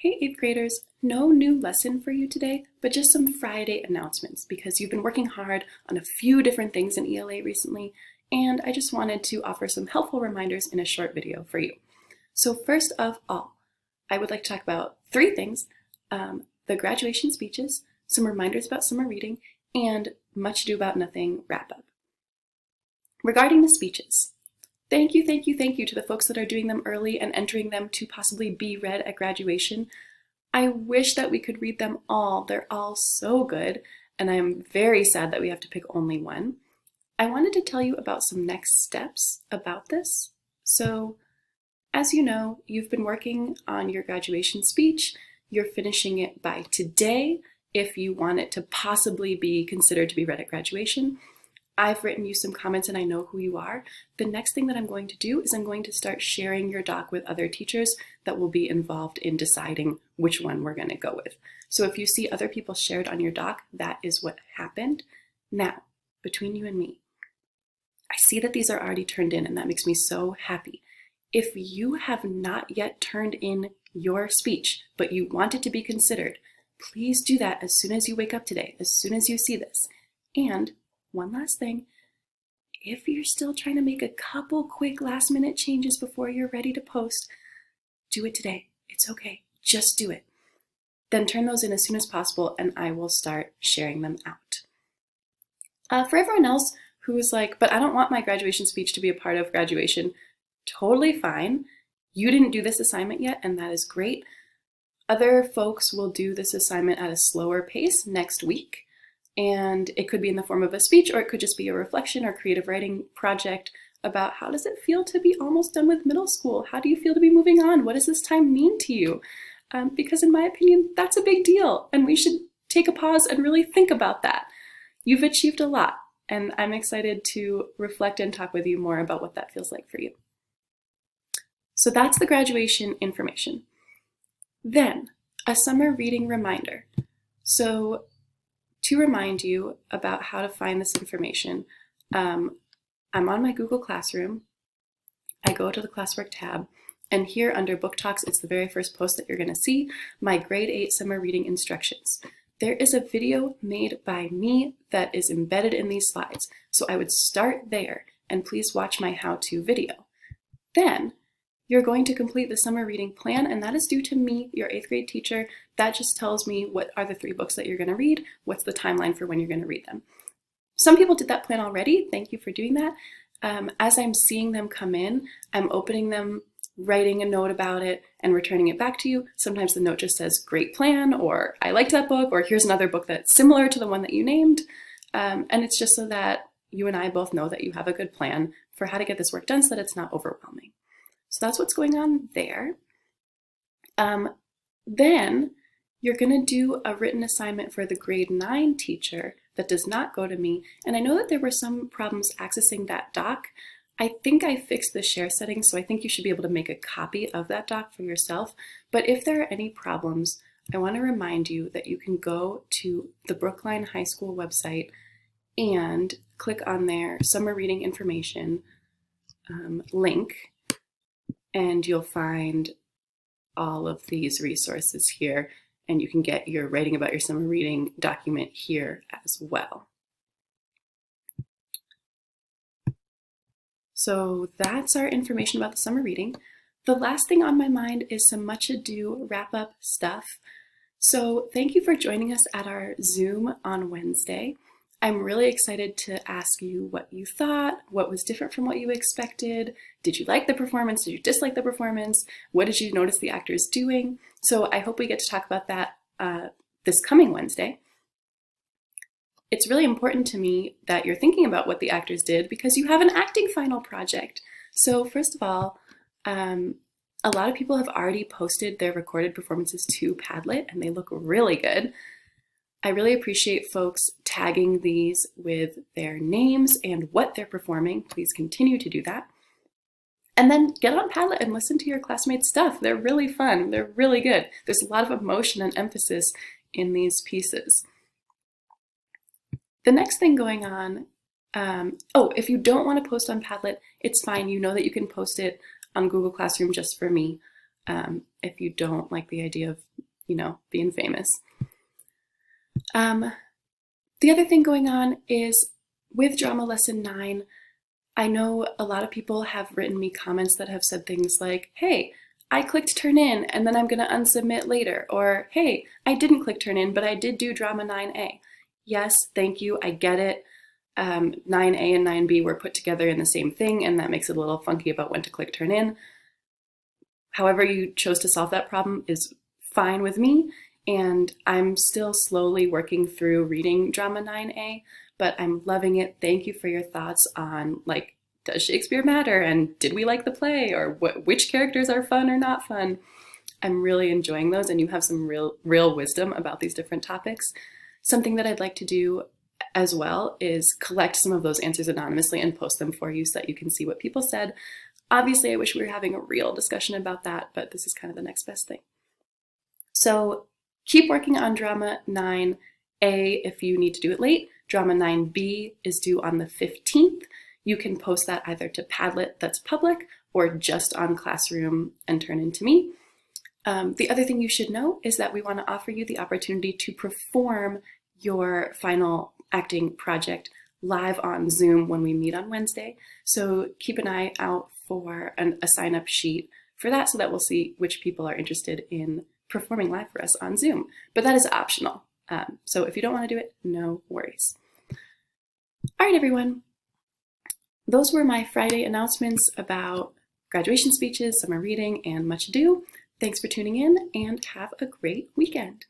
Hey 8th graders, no new lesson for you today, but just some Friday announcements because you've been working hard on a few different things in ELA recently, and I just wanted to offer some helpful reminders in a short video for you. So first of all, I would like to talk about three things: the graduation speeches, some reminders about summer reading, and Much Ado About Nothing wrap-up. Regarding the speeches, thank you to the folks that are doing them early and entering them to possibly be read at graduation. I wish that we could read them all. They're all so good, and I'm very sad that we have to pick only one. I wanted to tell you about some next steps about this. So, as you know, you've been working on your graduation speech. You're finishing it by today if you want it to possibly be considered to be read at graduation. I've written you some comments and I know who you are. The next thing that I'm going to do is I'm going to start sharing your doc with other teachers that will be involved in deciding which one we're going to go with. So if you see other people shared on your doc, that is what happened. Now, between you and me, I see that these are already turned in and that makes me so happy. If you have not yet turned in your speech, but you want it to be considered, please do that as soon as you wake up today, as soon as you see this. And one last thing, if you're still trying to make a couple quick last minute changes before you're ready to post, do it today. It's okay. Just do it. Then turn those in as soon as possible and I will start sharing them out. For everyone else who's like, but I don't want my graduation speech to be a part of graduation, totally fine. You didn't do this assignment yet and that is great. Other folks will do this assignment at a slower pace next week. And it could be in the form of a speech, or it could just be a reflection or creative writing project about how does it feel to be almost done with middle school? How do you feel to be moving on? What does this time mean to you? Because in my opinion, that's a big deal. And we should take a pause and really think about that. You've achieved a lot, and I'm excited to reflect and talk with you more about what that feels like for you. So that's the graduation information. Then, a summer reading reminder. So to remind you about how to find this information, I'm on my Google Classroom. I go to the classwork tab, and here under Book Talks, it's the very first post that you're going to see, my grade 8 summer reading instructions. There is a video made by me that is embedded in these slides, so I would start there, and please watch my how-to video. Then, you're going to complete the summer reading plan, and that is due to me, your 8th grade teacher. That just tells me what are the 3 books that you're going to read, what's the timeline for when you're going to read them. Some people did that plan already. Thank you for doing that. As I'm seeing them come in, I'm opening them, writing a note about it, and returning it back to you. Sometimes the note just says, great plan, or I liked that book, or here's another book that's similar to the one that you named. And it's just so that you and I both know that you have a good plan for how to get this work done so that it's not overwhelming. So that's what's going on there. Then you're going to do a written assignment for the grade 9 teacher that does not go to me. And I know that there were some problems accessing that doc. I think I fixed the share settings, so I think you should be able to make a copy of that doc for yourself. But if there are any problems, I want to remind you that you can go to the Brookline High School website and click on their summer reading information link. And you'll find all of these resources here, and you can get your writing about your summer reading document here as well. So that's our information about the summer reading. The last thing on my mind is some Much Ado wrap-up stuff. So thank you for joining us at our Zoom on Wednesday. I'm really excited to ask you what you thought, what was different from what you expected. Did you like the performance? Did you dislike the performance? What did you notice the actors doing? So I hope we get to talk about that this coming Wednesday. It's really important to me that you're thinking about what the actors did because you have an acting final project. So first of all, a lot of people have already posted their recorded performances to Padlet and they look really good. I really appreciate folks tagging these with their names and what they're performing. Please continue to do that. And then get on Padlet and listen to your classmates' stuff. They're really fun. They're really good. There's a lot of emotion and emphasis in these pieces. The next thing going on, if you don't want to post on Padlet, it's fine. You know that you can post it on Google Classroom just for me. if you don't like the idea of being famous. The other thing going on is with Drama Lesson 9, I know a lot of people have written me comments that have said things like, hey, I clicked turn in and then I'm going to unsubmit later. Or, hey, I didn't click turn in, but I did do Drama 9A. Yes, thank you, I get it. 9A and 9B were put together in the same thing, and that makes it a little funky about when to click turn in. However you chose to solve that problem is fine with me, and I'm still slowly working through reading Drama 9A, but I'm loving it. Thank you for your thoughts on, like, does Shakespeare matter, and did we like the play, or which characters are fun or not fun? I'm really enjoying those, and you have some real wisdom about these different topics. Something that I'd like to do as well is collect some of those answers anonymously and post them for you so that you can see what people said. Obviously, I wish we were having a real discussion about that, but this is kind of the next best thing. So keep working on Drama 9A if you need to do it late. Drama 9B is due on the 15th. You can post that either to Padlet, that's public, or just on Classroom and turn in to me. The other thing you should know is that we want to offer you the opportunity to perform your final acting project live on Zoom when we meet on Wednesday. So keep an eye out for a sign-up sheet for that so that we'll see which people are interested in performing live for us on Zoom. But that is optional. So if you don't want to do it, no worries. All right, everyone. Those were my Friday announcements about graduation speeches, summer reading, and much ado. Thanks for tuning in, and have a great weekend.